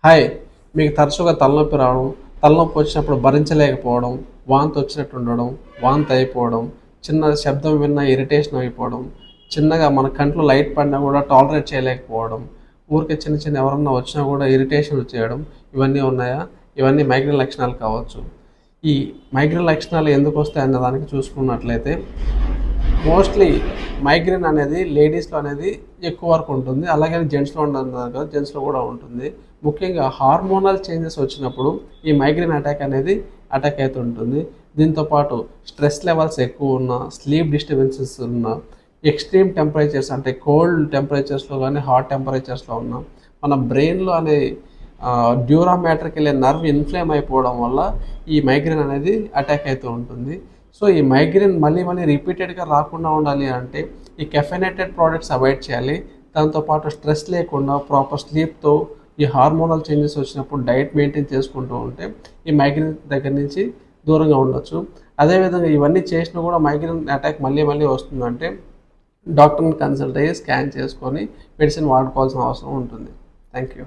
Hi, మీకు తరచుగా తలనొప్పి రావడం, తలనొప్పి వచ్చినప్పుడు భరించలేకపోవడం, వాంతి వచ్చినట్టు ఉండడం, వాంతి అయిపోవడం, చిన్న శబ్దం విన్నా ఇరిటేషన్ అయిపోవడం, చిన్నగా మన కంట్లో లైట్ పడినా కూడా టాలరేట్ చేయలేకపోవడం, ఊరికే చిన్న చిన్న ఎవరన్నా వచ్చినా కూడా ఇరిటేషన్ వచ్చేయడం, ఇవన్నీ ఉన్నాయా? ఇవన్నీ మైగ్రేన్ లక్షణాలు కావచ్చు. ఈ మైగ్రేన్ లక్షణాలు ఎందుకు వస్తాయి అన్న దానికి చూసుకున్నట్లయితే మోస్ట్లీ మైగ్రేన్ అనేది లేడీస్లో అనేది ఎక్కువ వరకు ఉంటుంది, అలాగే జెంట్స్లో ఉండదు కదా, జెంట్స్లో కూడా ఉంటుంది. ముఖ్యంగా హార్మోనల్ చేంజెస్ వచ్చినప్పుడు ఈ మైగ్రేన్ అటాక్ అనేది అటాక్ అవుతుంటుంది. దీంతోపాటు స్ట్రెస్ లెవెల్స్ ఎక్కువ ఉన్న, స్లీప్ డిస్టర్బెన్సెస్ ఉన్న, ఎక్స్ట్రీమ్ టెంపరేచర్స్ అంటే కోల్డ్ టెంపరేచర్స్లో కానీ హాట్ టెంపరేచర్స్లో ఉన్న, మన బ్రెయిన్లో అనే డ్యూరా మ్యాటర్కి వెళ్ళే నర్వ్ ఇన్ఫ్లేమ్ అయిపోవడం వల్ల ఈ మైగ్రేన్ అనేది అటాక్ అవుతూ ఉంటుంది. సో ఈ మైగ్రేన్ మళ్ళీ రిపీటెడ్గా రాకుండా ఉండాలి అంటే ఈ కెఫెనేటెడ్ ప్రోడక్ట్స్ అవాయిడ్ చేయాలి. దాంతోపాటు స్ట్రెస్ లేకుండా ప్రాపర్ స్లీప్తో ఈ హార్మోనల్ చేంజెస్ వచ్చినప్పుడు డైట్ మెయింటైన్ చేసుకుంటూ ఉంటే ఈ మైగ్రేన్ దగ్గర నుంచి దూరంగా ఉండొచ్చు. అదేవిధంగా ఇవన్నీ చేసినా కూడా మైగ్రేన్ అటాక్ మళ్ళీ వస్తుందంటే డాక్టర్ని కన్సల్ట్ అయ్యి స్కాన్ చేసుకొని మెడిసిన్ వాడుకోవాల్సిన అవసరం ఉంటుంది. Thank you.